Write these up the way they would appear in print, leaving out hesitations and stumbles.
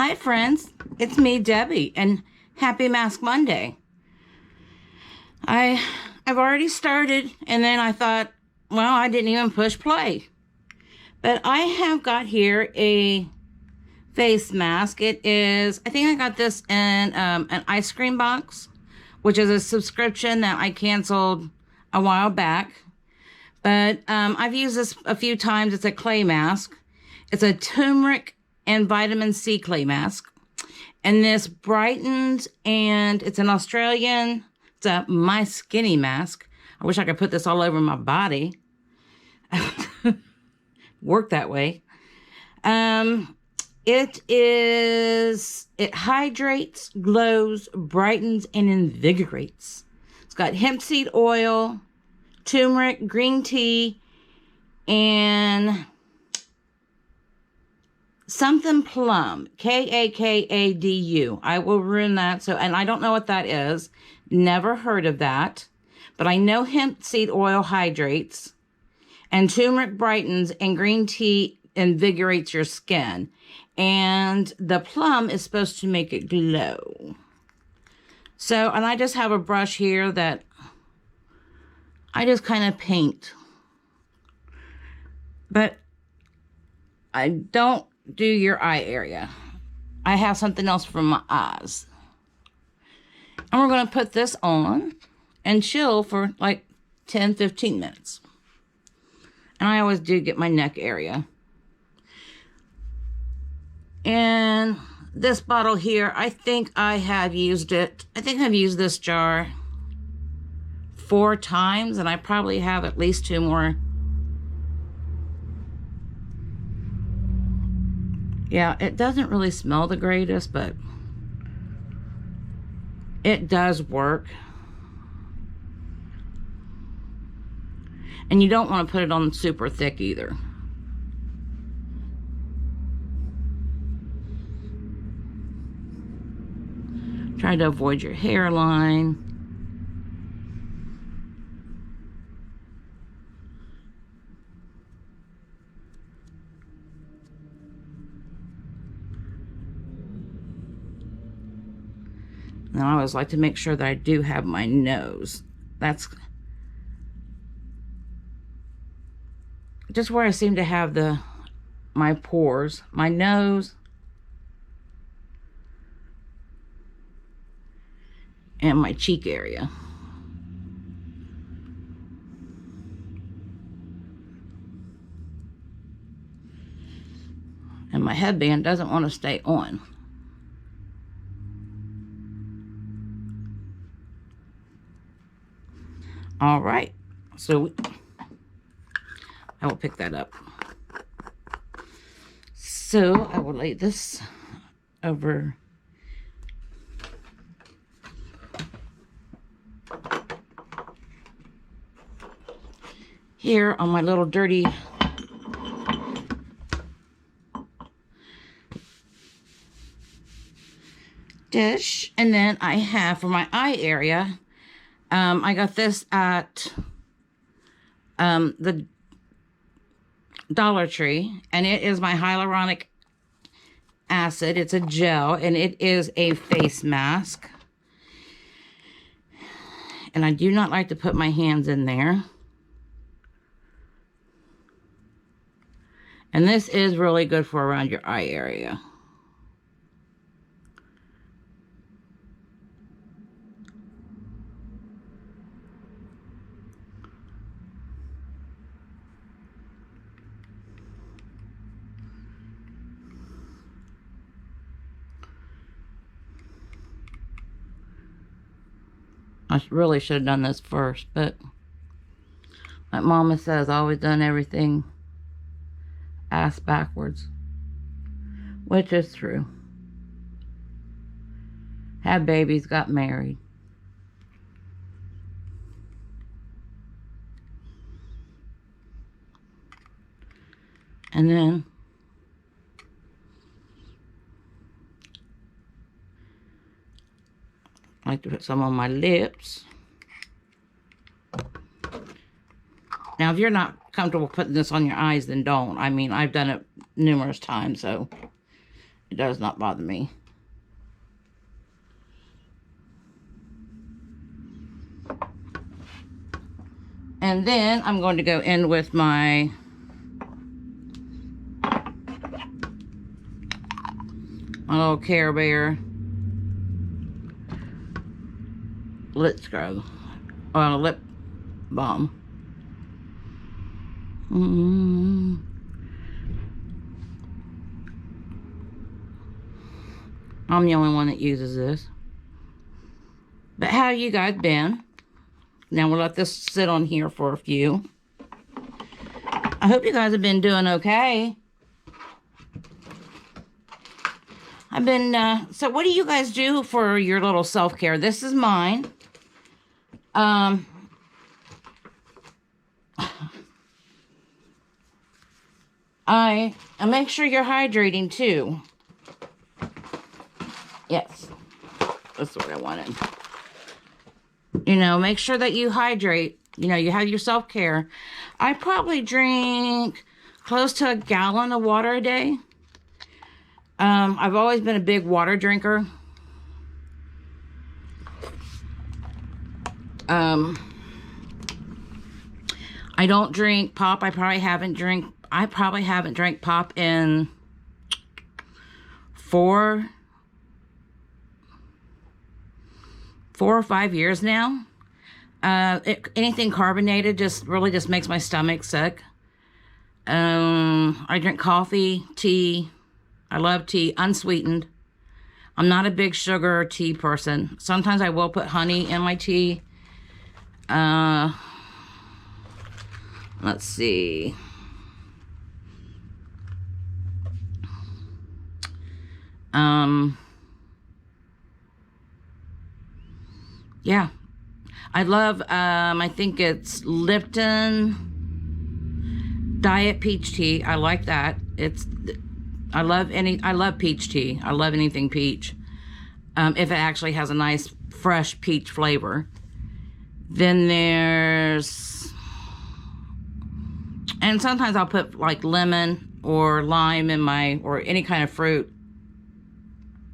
Hi, friends. It's me, Debbie, and happy Mask Monday. I I've already started, and then I thought, well, I didn't even push play. But I have got here a face mask. It is, I think I got this in an ice cream box, which is a subscription that I canceled a while back. But I've used this a few times. It's a clay mask. It's a turmeric and vitamin C clay mask. And this brightens, and it's an Australian, it's a My Skinny mask. I wish I could put this all over my body. Work that way. It hydrates, glows, brightens, and invigorates. It's got hemp seed oil, turmeric, green tea, and something plum, Kakadu. I will ruin that. And I don't know what that is. Never heard of that. But I know hemp seed oil hydrates, and turmeric brightens, and green tea invigorates your skin. And the plum is supposed to make it glow. So, and I just have a brush here that I just kind of paint. But I don't do your eye area. I have something else for my eyes. And we're going to put this on and chill for like 10-15 minutes. And I always do get my neck area. And this bottle here, I think I have used it. I think I've used this jar 4 times, and I probably have at least 2 more. Yeah, it doesn't really smell the greatest, but it does work. And you don't want to put it on super thick either. Try to avoid your hairline. And I always like to make sure that I do have my nose. That's just where I seem to have my pores, my nose, and my cheek area. And my headband doesn't want to stay on. All right, so I will pick that up. So I will lay this over here on my little dirty dish. And then I have for my eye area, I got this at the Dollar Tree, and it is my hyaluronic acid. It's a gel, and it is a face mask. And I do not like to put my hands in there. And this is really good for around your eye area. I really should have done this first, but like Mama says, always done everything ass backwards, which is true. Had babies, got married. And then I like to put some on my lips. Now, if you're not comfortable putting this on your eyes, then don't. I mean, I've done it numerous times, so It does not bother me. And then I'm going to go in with my little Care Bear lip scrub, lip balm. I'm the only one that uses this. But how you guys been? Now we'll let this sit on here for a few. I hope you guys have been doing okay. I've been, so what do you guys do for your little self-care? This is mine. I make sure you're hydrating too. Yes, that's what I wanted. You know, make sure that you hydrate. You know, you have your self-care. I probably drink close to 1 gallon of water a day. I've always been a big water drinker. I don't drink pop. I probably haven't drank pop in 4 or 5 years now. Anything carbonated just makes my stomach sick. I drink coffee, tea. I love tea, unsweetened. I'm not a big sugar tea person. Sometimes I will put honey in my tea. Let's see. Yeah. I love, I think it's Lipton Diet Peach Tea. I like that. I love peach tea. I love anything peach. If it actually has a nice, fresh peach flavor. Then there's, and sometimes I'll put like lemon or lime in my, or any kind of fruit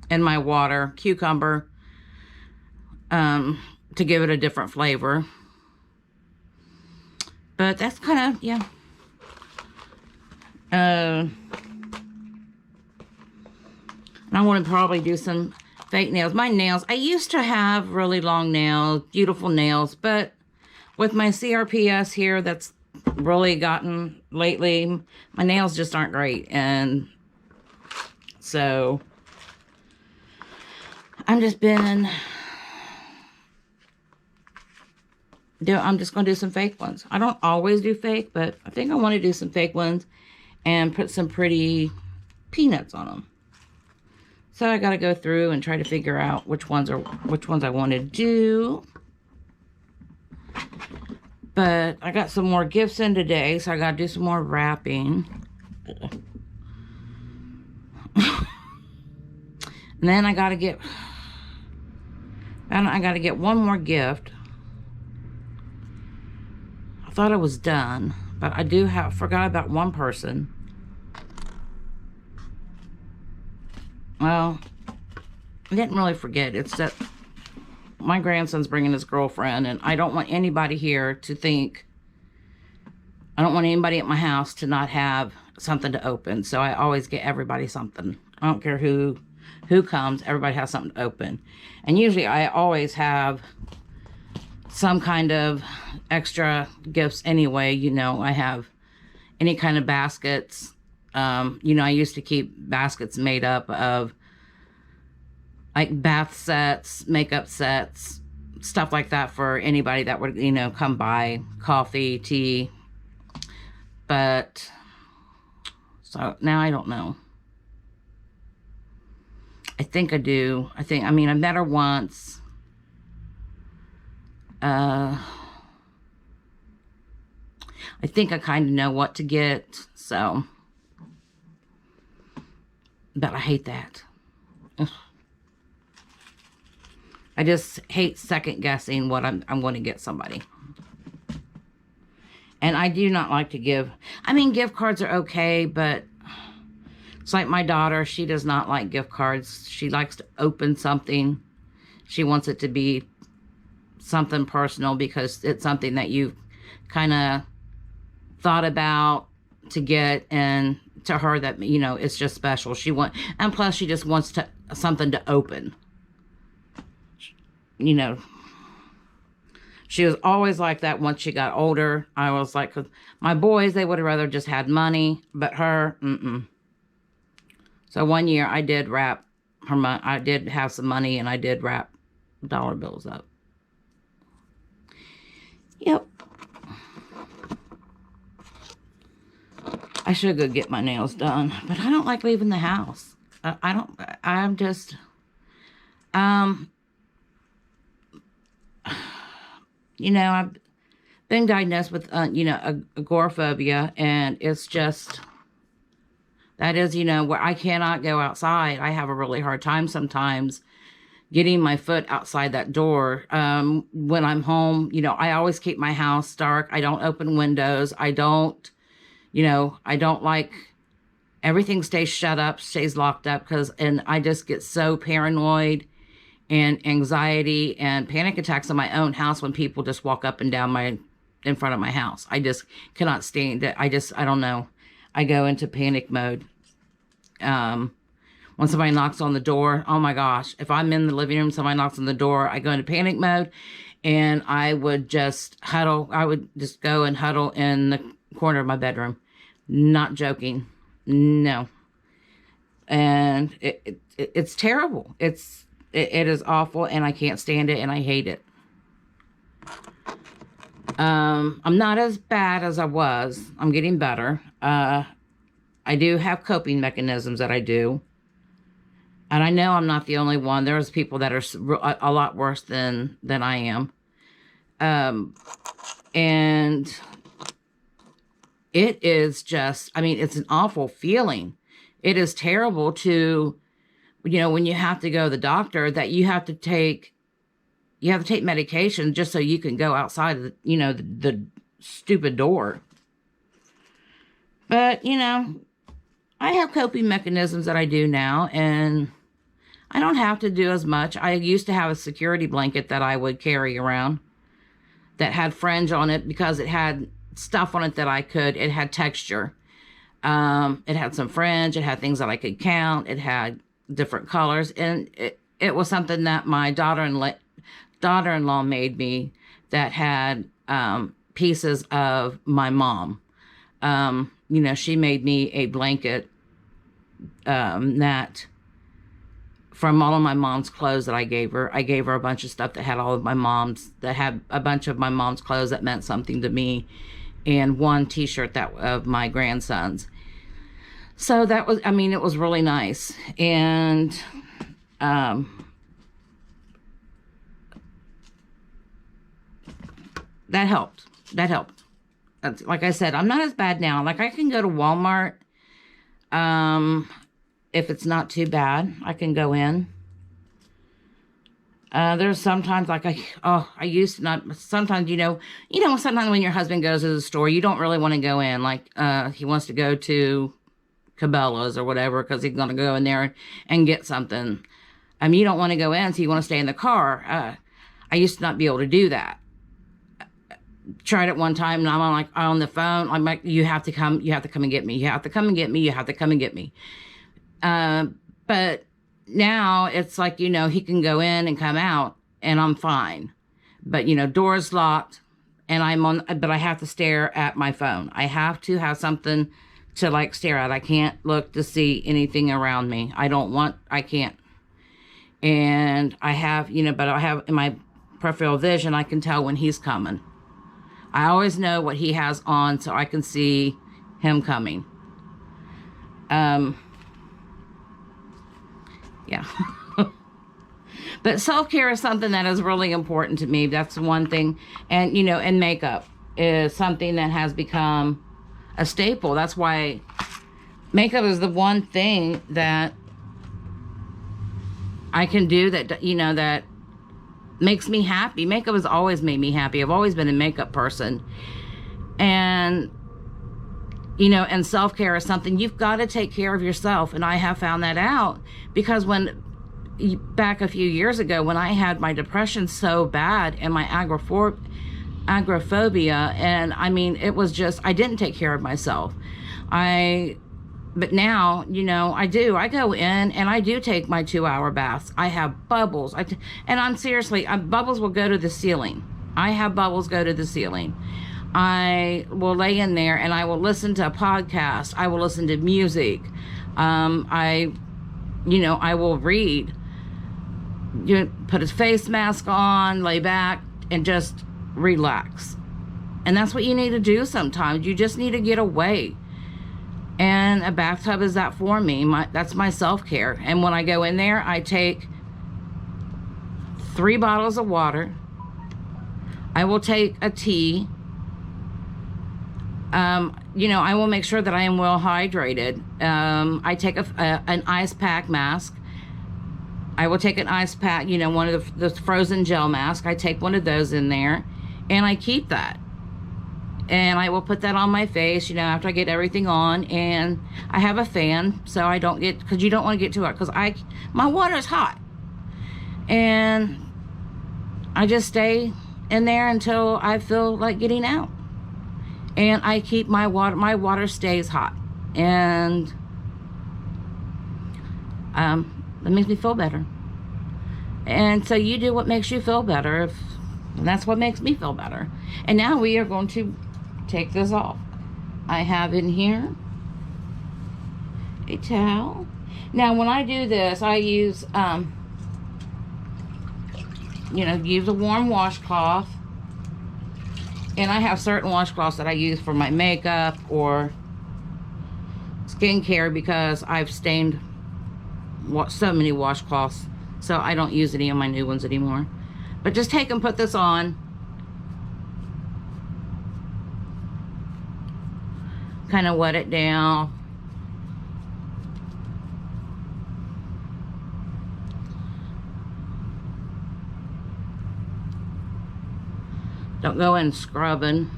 in my water, cucumber, to give it a different flavor. But that's kind of, yeah. I want to probably do some fake nails. My nails, I used to have really long nails, beautiful nails, but with my CRPS here that's really gotten lately, my nails just aren't great. And so I'm just going to do some fake ones. I don't always do fake, but I think I want to do some fake ones and put some pretty peanuts on them. So I got to go through and try to figure out which ones I want to do. But I got some more gifts in today, so I got to do some more wrapping. And then I got to get one more gift. I thought I was done, but I forgot about one person. Well, I didn't really forget. It's that my grandson's bringing his girlfriend, and I don't want anybody here to think, I don't want anybody at my house to not have something to open. So I always get everybody something. I don't care who comes, everybody has something to open. And usually I always have some kind of extra gifts anyway. You know, I have any kind of baskets. You know, I used to keep baskets made up of like bath sets, makeup sets, stuff like that for anybody that would, you know, come by, coffee, tea. But, so now I don't know. I think I do. I mean, I met her once. I think I kind of know what to get, so. But I hate that. Ugh. I just hate second guessing what I'm going to get somebody. And I do not like to give, I mean, gift cards are okay, but It's like my daughter, she does not like gift cards. She likes to open something. She wants it to be something personal because it's something that you kind of thought about to get, and to her that, you know, it's just special. And plus she just wants something to open. You know, she was always like that once she got older. I was like, 'cause my boys, they would have rather just had money, but her, So one year I did wrap her money. I did have some money, and I did wrap dollar bills up. Yep. I should go get my nails done, but I don't like leaving the house. I'm just, you know, I've been diagnosed with, you know, agoraphobia, and it's just, that is, you know, where I cannot go outside. I have a really hard time sometimes getting my foot outside that door. When I'm home, you know, I always keep my house dark. I don't open windows. I don't, you know, I don't like, everything stays shut up, stays locked up, and I just get so paranoid and anxiety and panic attacks in my own house when people just walk up and down in front of my house. I just cannot stand it. I don't know. I go into panic mode. When somebody knocks on the door, oh my gosh, if I'm in the living room, somebody knocks on the door, I go into panic mode, and I would just huddle. I would just go and huddle in the corner of my bedroom. Not joking. No. And it's terrible. It is awful, and I can't stand it, and I hate it. I'm not as bad as I was. I'm getting better. I do have coping mechanisms that I do. And I know I'm not the only one. There's people that are a lot worse than I am. And it is just, I mean, it's an awful feeling. It is terrible to, you know, when you have to go to the doctor, that you have to take medication just so you can go outside of the, you know, the stupid door. But, you know, I have coping mechanisms that I do now, and I don't have to do as much. I used to have a security blanket that I would carry around that had fringe on it because it had stuff on it that it had texture. It had some fringe. It had things that I could count. It had different colors. And it was something that my daughter-in-law made me that had pieces of my mom. You know, she made me a blanket that from all of my mom's clothes that I gave her. I gave her a bunch of stuff that had a bunch of my mom's clothes that meant something to me, and one t-shirt of my grandson's. So that was, I mean, it was really nice. And that helped. Like I said, I'm not as bad now. Like, I can go to Walmart. If it's not too bad, I can go in. There's sometimes like I used to not, sometimes, you know, sometimes when your husband goes to the store, you don't really want to go in. Like, he wants to go to Cabela's or whatever, because he's going to go in there and get something. I mean, you don't want to go in, so you want to stay in the car. I used to not be able to do that. Tried it one time, and I'm on the phone. I'm like, you have to come and get me. You have to come and get me. You have to come and get me. But now it's like, you know, he can go in and come out, and I'm fine. But, you know, door's locked, and but I have to stare at my phone. I have to have something to like stare at. I can't look to see anything around me. I can't. And I have, you know, but I have in my peripheral vision, I can tell when he's coming. I always know what he has on, so I can see him coming. Yeah. But self-care is something that is really important to me. That's one thing. And, you know, and makeup is something that has become a staple. That's why makeup is the one thing that I can do that, you know, that makes me happy. Makeup has always made me happy. I've always been a makeup person. And you know, and self-care is something you've got to take care of yourself. And I have found that out because back a few years ago, when I had my depression so bad and my agoraphobia, and I mean, it was just, I didn't take care of myself. But now, you know, I do. I go in and I do take my 2-hour baths. I have bubbles. And I'm seriously, bubbles will go to the ceiling. I have bubbles go to the ceiling. I will lay in there and I will listen to a podcast. I will listen to music. I will read. You put a face mask on, lay back, and just relax. And that's what you need to do sometimes. You just need to get away. And a bathtub is that for me. That's my self-care. And when I go in there, I take 3 bottles of water. I will take a tea. I will make sure that I am well hydrated. I take an ice pack mask. I will take an ice pack, one of the frozen gel masks. I take one of those in there, and I keep that. And I will put that on my face, after I get everything on. And I have a fan, so I don't get, because you don't want to get too hot, because my water is hot. And I just stay in there until I feel like getting out. And I keep my water stays hot. And it makes me feel better. And so you do what makes you feel better. And that's what makes me feel better. And now we are going to take this off. I have in here a towel. Now when I do this, I use use a warm washcloth. And I have certain washcloths that I use for my makeup or skincare, because I've stained so many washcloths, so I don't use any of my new ones anymore. But just take and put this on. Kind of wet it down. Don't go in scrubbing.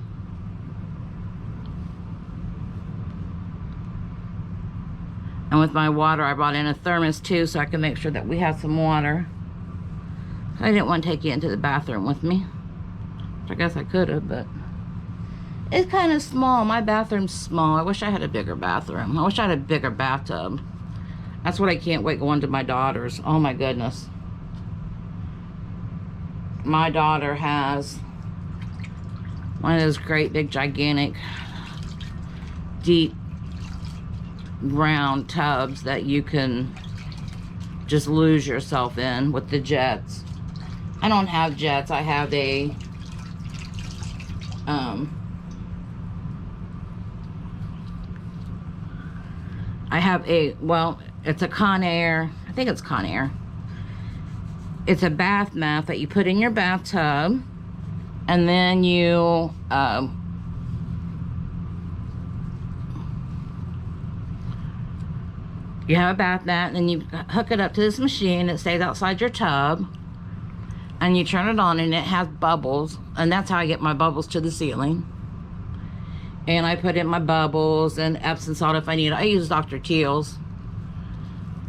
And with my water, I brought in a thermos too, so I can make sure that we have some water. I didn't want to take you into the bathroom with me. I guess I could have, but it's kind of small. My bathroom's small. I wish I had a bigger bathroom. I wish I had a bigger bathtub. That's what I can't wait going to my daughter's. Oh my goodness. My daughter has one of those great big gigantic deep round tubs that you can just lose yourself in with the jets. I don't have jets. I have a it's a Conair. I think it's Conair. It's a bath mat that you put in your bathtub, and then you you have a bath mat, and then you hook it up to this machine that stays outside your tub, and you turn it on, and it has bubbles, and that's how I get my bubbles to the ceiling. And I put in my bubbles and Epsom salt if I need it. I use Dr. Teal's,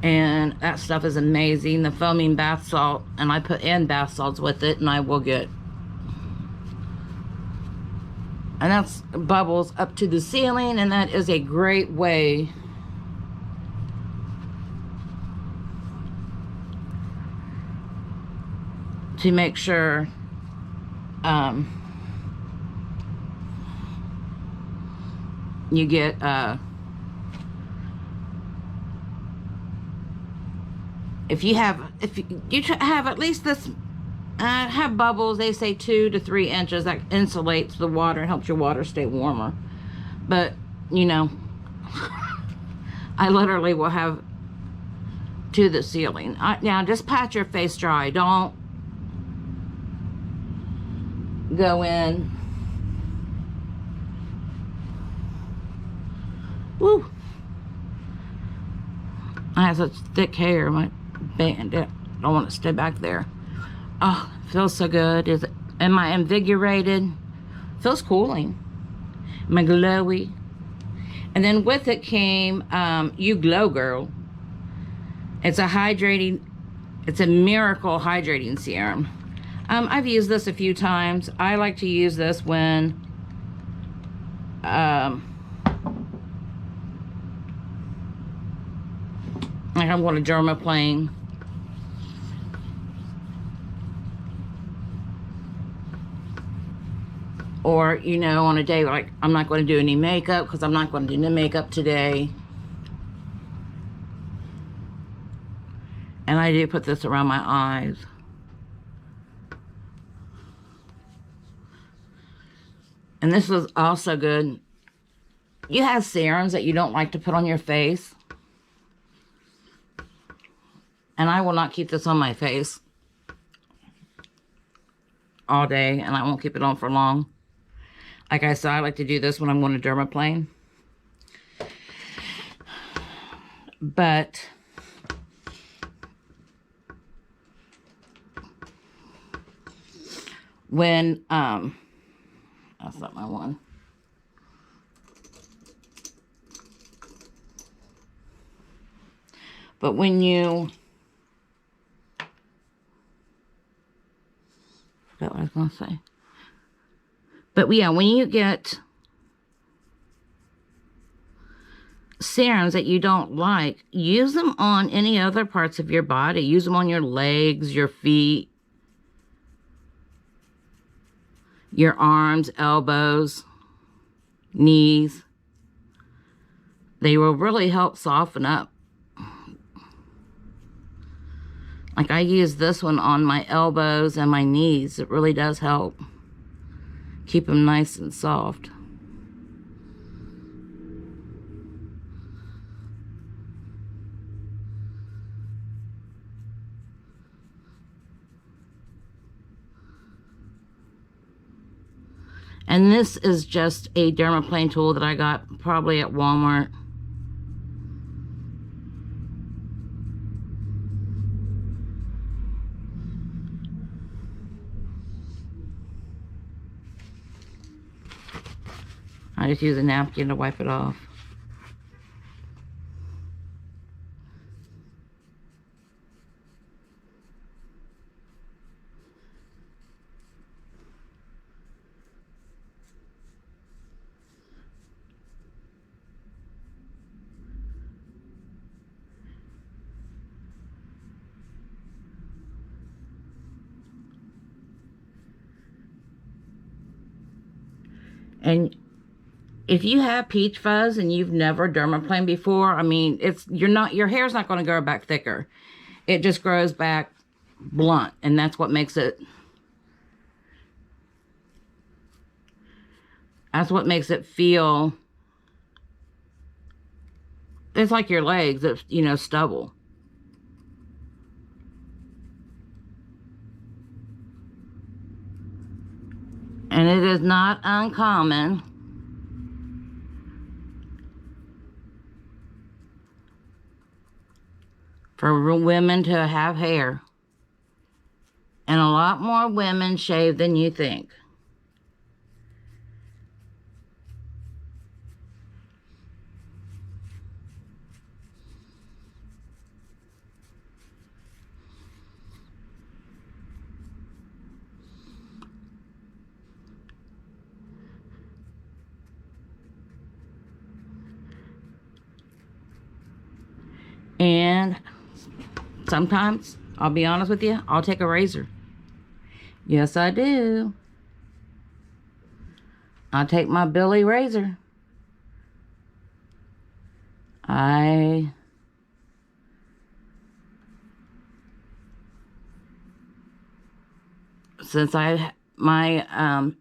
and that stuff is amazing. The foaming bath salt, and I put in bath salts with it, and I will get, and that's bubbles up to the ceiling, and that is a great way to make sure you get if you have at least this have bubbles, they say 2 to 3 inches, that insulates the water and helps your water stay warmer. But I literally will have to the ceiling. Now just pat your face dry. Don't go in. Woo! I have such thick hair. My band, I don't want to stay back there. Oh, feels so good. Am I invigorated? Feels cooling. Am I glowy? And then with it came You Glow Girl. It's it's a miracle hydrating serum. I've used this a few times. I like to use this when like I'm going to dermaplane. Or, you know, on a day like I'm not going to do any makeup because I'm not going to do any makeup today. And I do put this around my eyes. And this is also good. You have serums that you don't like to put on your face. And I will not keep this on my face all day. And I won't keep it on for long. Like I said, I like to do this when I'm going to dermaplane. But when, that's not my one. But when you, I forgot what I was going to say. But yeah, when you get serums that you don't like, use them on any other parts of your body. Use them on your legs, your feet, your arms, elbows, knees. They will really help soften up. Like I use this one on my elbows and my knees. It really does help keep them nice and soft. And this is just a dermaplane tool that I got probably at Walmart. I just use a napkin to wipe it off. And if you have peach fuzz and you've never dermaplaned before, I mean, your hair's not going to grow back thicker. It just grows back blunt, and that's what makes it feel, it's like your legs, it's, you know, stubble. And it is not uncommon for women to have hair. And a lot more women shave than you think. And sometimes, I'll be honest with you, I'll take a razor. Yes, I do. I'll take my Billy razor. Since my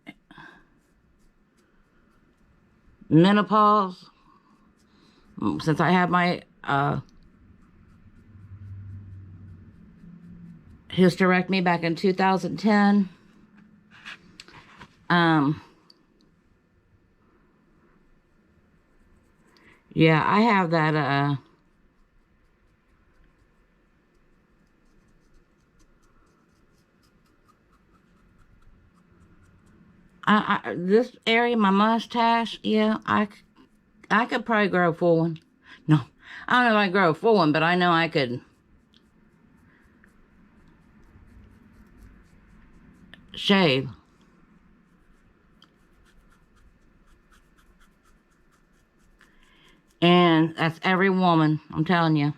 menopause, since I had my hysterectomy back in 2010. Yeah, I have that, this area, my mustache, yeah, I could probably grow a full one. No, I don't know if I grow a full one, but I know I could shave. And that's every woman, I'm telling you.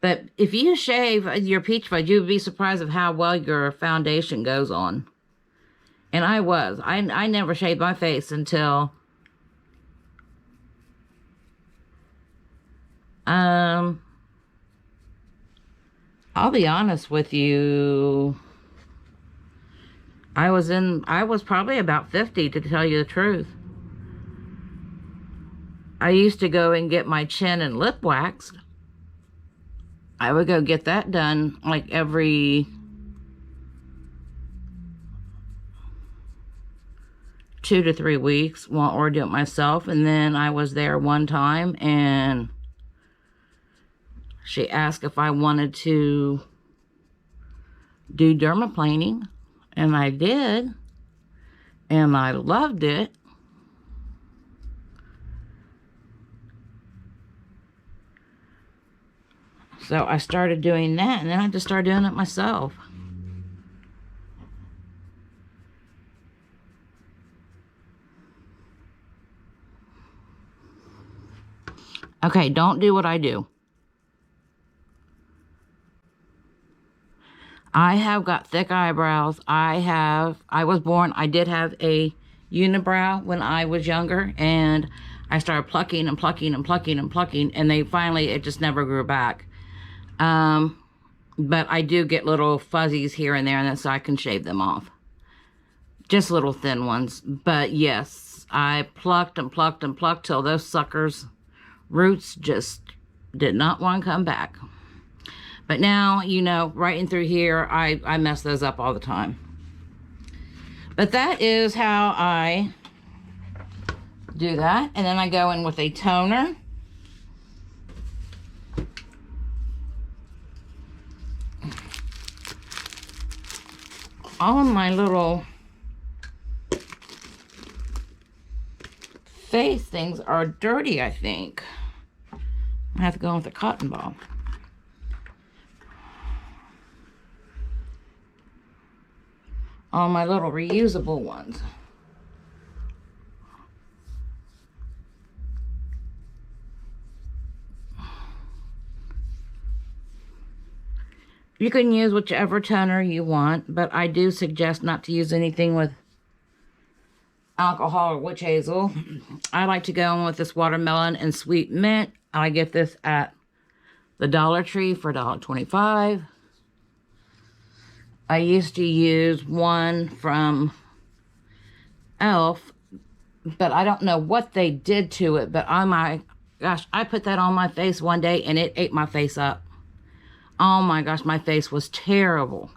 But if you shave your peach fuzz, you'd be surprised of how well your foundation goes on. And I was. I never shaved my face until I'll be honest with you. I was probably about 50, to tell you the truth. I used to go and get my chin and lip waxed. I would go get that done like every 2 to 3 weeks, or do it myself. And then I was there one time and she asked if I wanted to do dermaplaning, and I did, and I loved it. So I started doing that, and then I just started doing it myself. Okay, don't do what I do. I have got thick eyebrows. I did have a unibrow when I was younger, and I started plucking and plucking and plucking and plucking, and it just never grew back. But I do get little fuzzies here and there, and then so I can shave them off. Just little thin ones. But yes, I plucked and plucked and plucked till those suckers' roots just did not want to come back. But now, you know, right in through here, I mess those up all the time. But that is how I do that. And then I go in with a toner. All of my little face things are dirty, I think. I have to go in with a cotton ball. All my little reusable ones. You can use whichever toner you want, but I do suggest not to use anything with alcohol or witch hazel. I like to go in with this watermelon and sweet mint. I get this at the Dollar Tree for $1.25. I used to use one from e.l.f., but I don't know what they did to it, but oh my gosh, I put that on my face one day and it ate my face up. Oh my gosh, my face was terrible.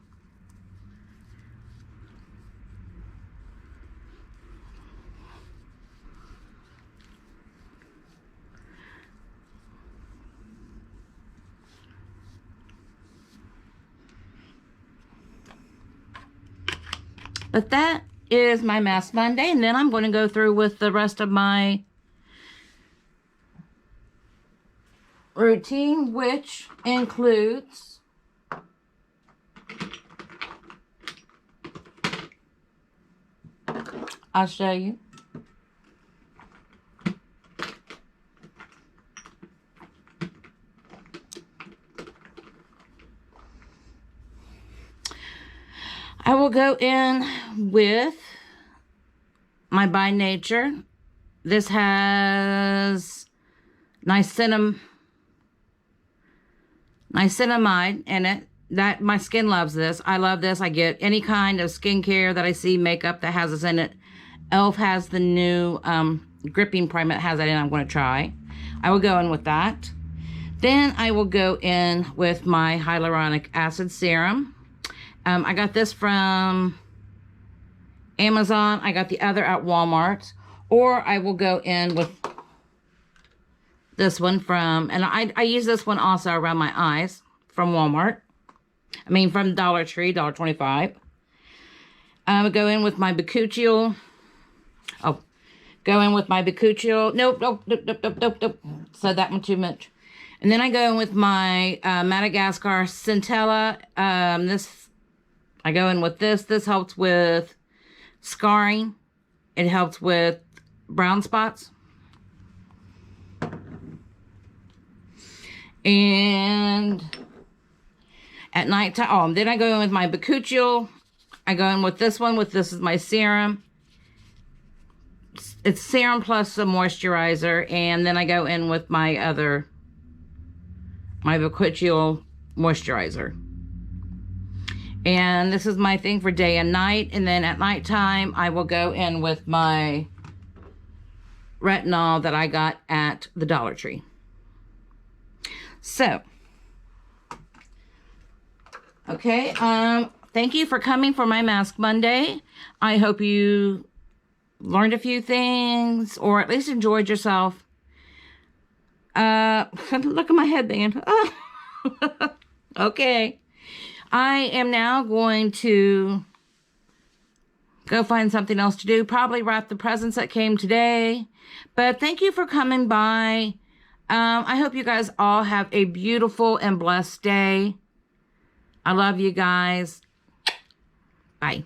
But that is my Mask Monday, and then I'm going to go through with the rest of my routine, which includes I'll show you. I will go in with my By Nature. This has niacinamide in it. That my skin loves this. I love this. I get any kind of skincare that I see, makeup that has this in it. e.l.f. has the new gripping primer that has that in. I'm going to try. I will go in with that. Then I will go in with my hyaluronic acid serum. I got this from Amazon. I got the other at Walmart. Or I will go in with this one from, and I use this one also around my eyes from Walmart. I mean, from Dollar Tree, $1.25. I would go in with my Bakuchiol. Oh, Go in with my Bakuchiol. Nope. Said that one too much. And then I go in with my Madagascar Centella. I go in with this. This helps with scarring. It helps with brown spots. And at night time, then I go in with my Bakuchiol. I go in with this one. This is my serum. It's serum plus a moisturizer. And then I go in with my Bakuchiol moisturizer. And this is my thing for day and night. And then at nighttime, I will go in with my retinol that I got at the Dollar Tree. So, okay, thank you for coming for my Mask Monday. I hope you learned a few things, or at least enjoyed yourself. Look at my headband. Oh. Okay. I am now going to go find something else to do. Probably wrap the presents that came today. But thank you for coming by. I hope you guys all have a beautiful and blessed day. I love you guys. Bye.